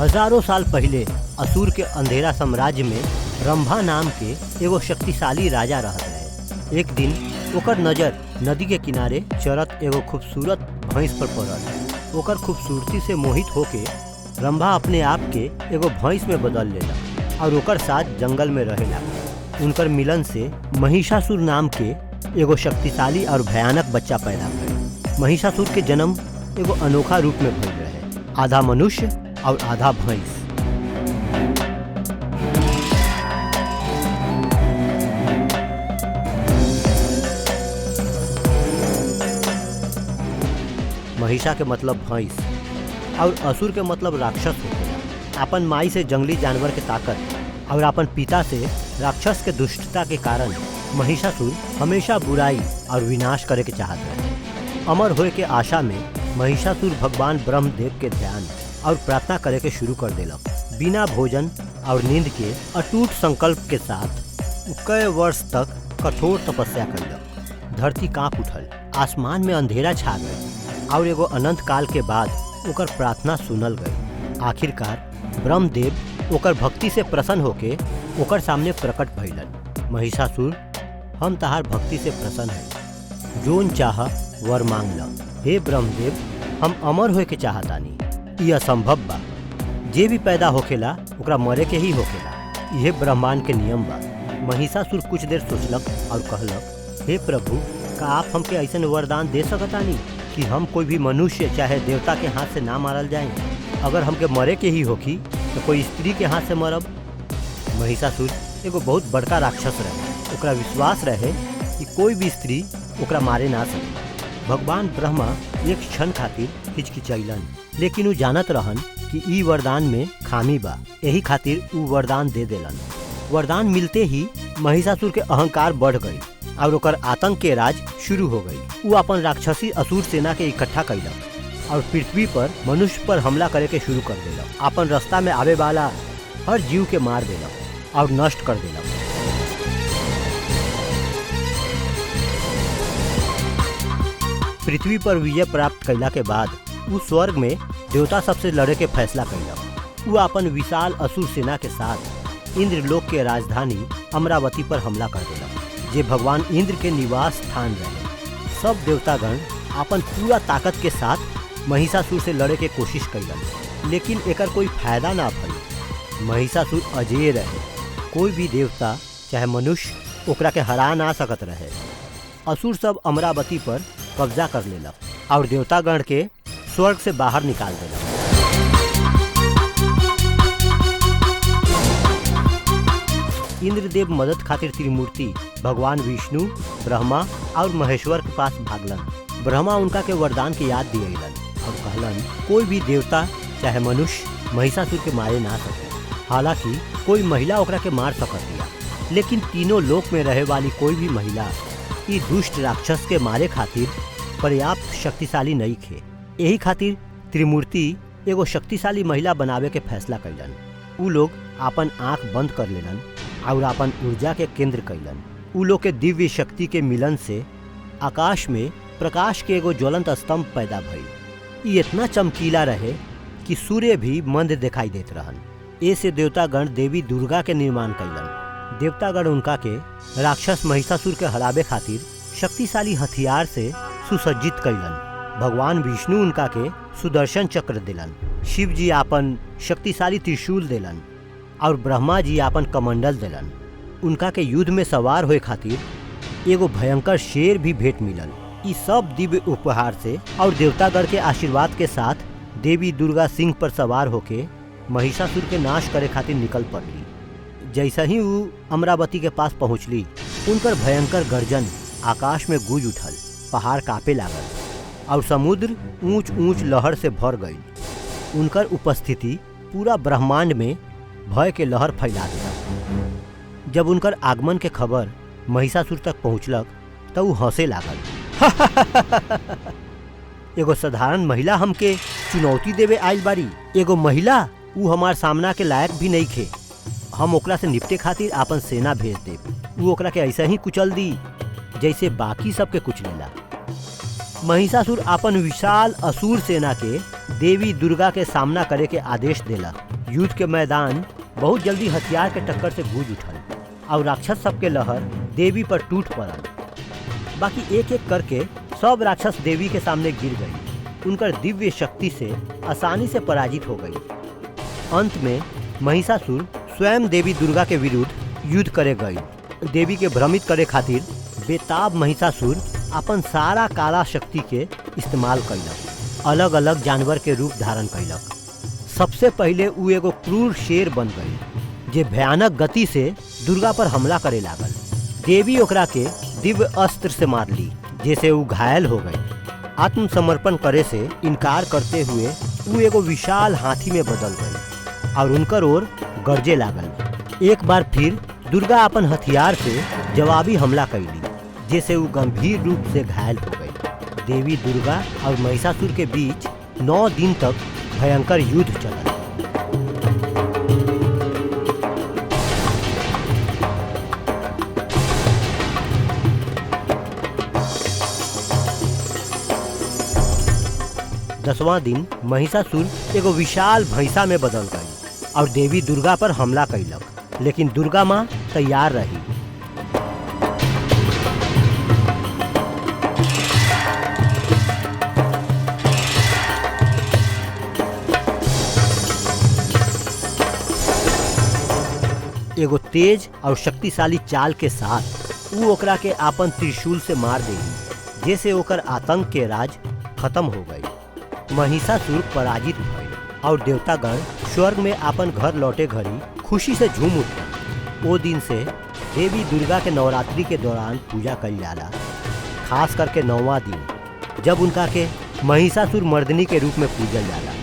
हजारों साल पहले असुर के अंधेरा साम्राज्य में रंभा नाम के एगो शक्तिशाली राजा रहत रहे। एक दिन ओकर नजर नदी के किनारे चरत एगो खूबसूरत भैंस पर पड़ल। ओकर खूबसूरती से मोहित होके रंभा अपने आप के एगो भैंस में बदल लेला और ओकर साथ जंगल में रहे लगा। उनकर मिलन से महिषासुर नाम के एगो शक्तिशाली और भयानक बच्चा पैदा भइल। महिषासुर के जन्म एगो अनोखा रूप में भइल रहे, आधा मनुष्य और आधा भैंस। महिषा के मतलब भैंस और असुर के मतलब राक्षस होखेला। अपन माई से जंगली जानवर के ताकत और अपन पिता से राक्षस के दुष्टता के कारण महिषासुर हमेशा बुराई और विनाश करे के चाहत रहे। अमर होए के आशा में महिषासुर भगवान ब्रह्मदेव के ध्यान और प्रार्थना करे के शुरू कर देलक। बिना भोजन और नींद के अटूट संकल्प के साथ कई वर्ष तक कठोर तपस्या कैलक। धरती कांप उठल, आसमान में अंधेरा छा गई और एगो अनंत काल के बाद ओकर प्रार्थना सुनल गई। आखिरकार ब्रह्मदेव ओकर भक्ति से प्रसन्न होके ओकर सामने प्रकट भइलन। महिषासुर, हम तहार भक्ति से प्रसन्न है, जोन चाह वर मांग ल। हे ब्रह्मदेव, हम अमर होए के चाहतानी। यह असंभव बा, जे भी पैदा होखेला ओकरा मरे के ही होखेला। यह ब्रह्मांड के नियम बा। महिषासुर कुछ देर सोचलक और कहलक, हे प्रभु, का आप हमके ऐसन वरदान दे सकतानी कि हम कोई भी मनुष्य चाहे देवता के हाथ से ना मारल जाए। अगर हमके मरे के ही होखी तो कोई स्त्री के हाथ से मरब। महिषासुर एगो बहुत बड़का राक्षस रहे। ओकरा विश्वास रहे कि कोई भी स्त्री ओकरा मारे ना सके। भगवान ब्रह्मा एक क्षण खातिर हिचकिचैलन, लेकिन उ जानत रहन कि ई वरदान में खामी बा। यही खातिर उ वरदान दे देलन। वरदान मिलते ही महिषासुर के अहंकार बढ़ गई और ओकर आतंक के राज शुरू हो गई। वो अपन राक्षसी असुर सेना के इकट्ठा कैलक और पृथ्वी पर मनुष्य पर हमला करे के शुरू कर देलक। अपन रास्ता में आवे वाला हर जीव के मार देलक और नष्ट कर देलक। पृथ्वी पर विजय प्राप्त कैला के बाद वो स्वर्ग में देवता सबसे लड़े के फैसला कैलक। वो अपन विशाल असुर सेना के साथ इंद्रलोक के राजधानी अमरावती पर हमला कर देलक, जे भगवान इंद्र के निवास स्थान रहे। सब देवतागण अपन पूरा ताकत के साथ महिषासुर से लड़े के कोशिश कैलन, लेकिन एकर कोई फायदा ना भइल। महिषासुर अजेय रहे, कोई भी देवता चाहे मनुष्य ओकरा के हरा ना सकत रहे। असुर सब अमरावती पर कब्जा कर लेलक और देवतागण के स्वर्ग से बाहर निकाल देलक। इंद्रदेव मदद खातिर त्रिमूर्ति भगवान विष्णु, ब्रह्मा और महेश्वर के पास भागलन। ब्रह्मा उनका के वरदान की याद दियलन और कहलन, कोई भी देवता चाहे मनुष्य महिषासुर के मारे ना सके। हालांकि कोई महिला ओकरा के मार सकत दिया, लेकिन तीनों लोक में रहे वाली कोई भी महिला ई दुष्ट राक्षस के मारे खातिर पर्याप्त शक्तिशाली नहीं थे। यही खातिर त्रिमूर्ति एगो शक्तिशाली महिला बनावे के फैसला कैलन। उ लोग अपन आंख बंद कर लेलन और अपन ऊर्जा के केंद्र कैलन। उ लोग के दिव्य शक्ति के मिलन से आकाश में प्रकाश के एगो ज्वलंत स्तंभ पैदा भइल। ये इतना चमकीला रहे कि सूर्य भी मंद दिखाई देत रहन। ऐसे देवतागण देवी दुर्गा के निर्माण कैलन। देवतागण उनका के राक्षस महिषासुर के हरावे खातिर शक्तिशाली हथियार से सुसज्जित कैलन। भगवान विष्णु उनका के सुदर्शन चक्र दिलन, शिव जी आपन शक्तिशाली त्रिशूल दिलन और ब्रह्मा जी आपन कमंडल दिलन। उनका के युद्ध में सवार होए खातिर एगो भयंकर शेर भी भेंट मिलल। ई सब दिव्य उपहार से और देवतागण के आशीर्वाद के साथ देवी दुर्गा सिंह पर सवार होके महिषासुर के नाश करे खातिर निकल पड़ली। जैसा ही वो अमरावती के पास पहुंचली, उनकर भयंकर गर्जन आकाश में गूंज उठल, पहाड़ कांपे लागल और समुद्र ऊंच ऊंच लहर से भर गई। उनकर उपस्थिति पूरा ब्रह्मांड में भय के लहर फैला दिया। जब उनकर आगमन के खबर महिषासुर तक पहुंचलक तो वो हंसे लागल। एगो साधारण महिला हमके चुनौती देवे आइल बारी। एगो महिला, वो हमार सामना के लायक भी नहीं खे। हम ओकरा से निपटे खातिर आपन सेना भेज देब। वो ओकरा के ऐसा ही कुचल दी जैसे बाकी सबके कुचलेला। महिषासुर अपन विशाल असुर सेना के देवी दुर्गा के सामना करे के आदेश देला। युद्ध के मैदान बहुत जल्दी हथियार के टक्कर से गूंज उठल और राक्षस सबके लहर देवी पर टूट पड़ल। बाकी एक एक करके सब राक्षस देवी के सामने गिर गई। उनकर दिव्य शक्ति से आसानी से पराजित हो गई। अंत में महिषासुर स्वयं देवी दुर्गा के विरुद्ध युद्ध करे गई। देवी के भ्रमित करे खातिर बेताब महिषासुर अपन सारा काला शक्ति के इस्तेमाल कैलक। अलग अलग जानवर के रूप धारण कैलक। सबसे पहले उ एगो क्रूर शेर बन गई जे भयानक गति से दुर्गा पर हमला करे लागल। देवी ओकरा के दिव्य अस्त्र से मार ली, जैसे उ घायल हो गई। आत्मसमर्पण करे से इनकार करते हुए उ एगो विशाल हाथी में बदल गई और उनकर ओर गरजे लागल। एक बार फिर दुर्गा अपन हथियार से जवाबी हमला कैली, जैसे उ गंभीर रूप से घायल हो गई। देवी दुर्गा और महिषासुर के बीच 9 दिन तक भयंकर युद्ध चला। 10वां दिन महिषासुर एगो विशाल भैंसा में बदल गई और देवी दुर्गा पर हमला कैलक, लेकिन दुर्गा माँ तैयार रही। एगो तेज और शक्तिशाली चाल के साथ उ ओकरा के आपन त्रिशूल से मार देली, जैसे ओकर आतंक के राज खत्म हो गई। महिषासुर पराजित भइल और देवतागण स्वर्ग में आपन घर लौटे घड़ी खुशी से झूम उठल। ओ दिन से देवी दुर्गा के नवरात्रि के दौरान पूजा कइल जाला, खास करके 9वां दिन, जब उनका के महिषासुर मर्दिनी के रूप में पूजल जाला।